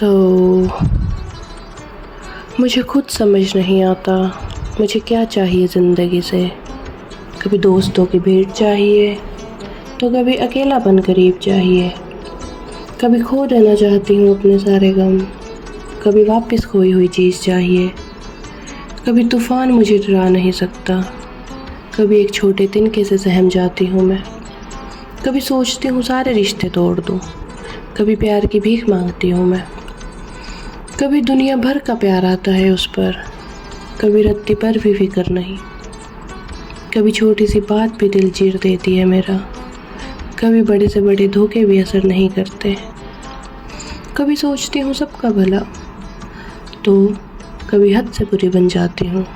तो मुझे खुद समझ नहीं आता मुझे क्या चाहिए ज़िंदगी से। कभी दोस्तों की भीड़ चाहिए तो कभी अकेलापन करीब चाहिए। कभी खो देना चाहती हूँ अपने सारे गम, कभी वापस खोई हुई चीज़ चाहिए। कभी तूफ़ान मुझे डरा नहीं सकता, कभी एक छोटे तिनके से सहम जाती हूँ मैं। कभी सोचती हूँ सारे रिश्ते तोड़ दूँ, कभी प्यार की भीख मांगती हूँ मैं। कभी दुनिया भर का प्यार आता है उस पर, कभी रत्ती पर भी फिक्र नहीं। कभी छोटी सी बात भी दिल चीर देती है मेरा, कभी बड़े से बड़े धोखे भी असर नहीं करते। कभी सोचती हूँ सबका भला तो कभी हद से बुरी बन जाती हूँ।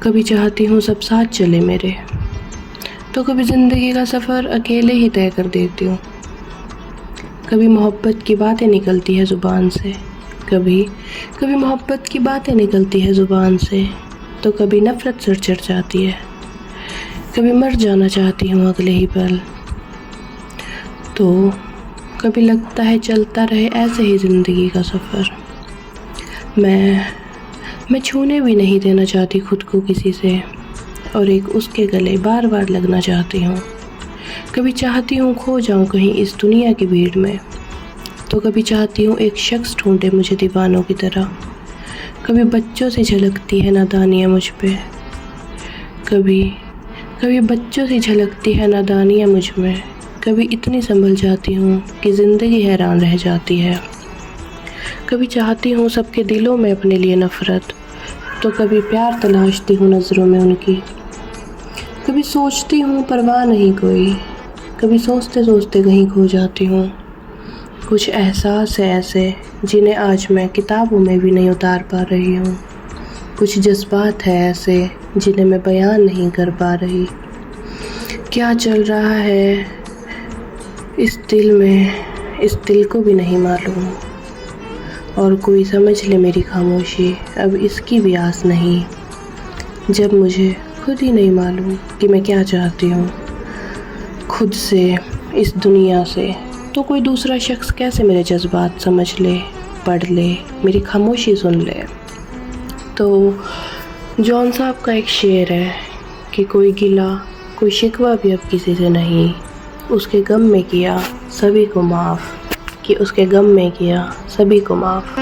कभी चाहती हूँ सब साथ चले मेरे तो कभी ज़िंदगी का सफ़र अकेले ही तय कर देती हूँ। कभी मोहब्बत की बातें निकलती है ज़ुबान से, कभी मोहब्बत की बातें निकलती है ज़ुबान से तो कभी नफ़रत सर चढ़ जाती है। कभी मर जाना चाहती हूँ अगले ही पल, तो कभी लगता है चलता रहे ऐसे ही ज़िंदगी का सफ़र। मैं छूने भी नहीं देना चाहती खुद को किसी से, और एक उसके गले बार बार लगना चाहती हूँ। कभी चाहती हूँ खो जाऊँ कहीं इस दुनिया की भीड़ में, तो कभी चाहती हूँ एक शख्स ढूंढे मुझे दीवानों की तरह। कभी बच्चों से झलकती है नादानियाँ मुझ पे, कभी बच्चों से झलकती है नादानियाँ मुझ में। कभी इतनी संभल जाती हूँ कि ज़िंदगी हैरान रह जाती है। कभी चाहती हूँ सबके दिलों में अपने लिए नफ़रत, तो कभी प्यार तलाशती हूँ नज़रों में उनकी। कभी सोचती हूँ परवाह नहीं कोई, कभी सोचते सोचते कहीं खो जाती हूँ। कुछ एहसास है ऐसे जिन्हें आज मैं किताबों में भी नहीं उतार पा रही हूँ। कुछ जज्बात है ऐसे जिन्हें मैं बयान नहीं कर पा रही। क्या चल रहा है इस दिल में, इस दिल को भी नहीं मालूम। और कोई समझ ले मेरी खामोशी, अब इसकी भी आस नहीं। जब मुझे खुद ही नहीं मालूम कि मैं क्या चाहती हूँ खुद से, इस दुनिया से, तो कोई दूसरा शख्स कैसे मेरे जज्बात समझ ले, पढ़ ले, मेरी खामोशी सुन ले। तो जॉन साहब का एक शेर है कि कोई गिला कोई शिकवा भी अब किसी से नहीं, उसके गम में किया सभी को माफ़, कि उसके गम में किया सभी को माफ़।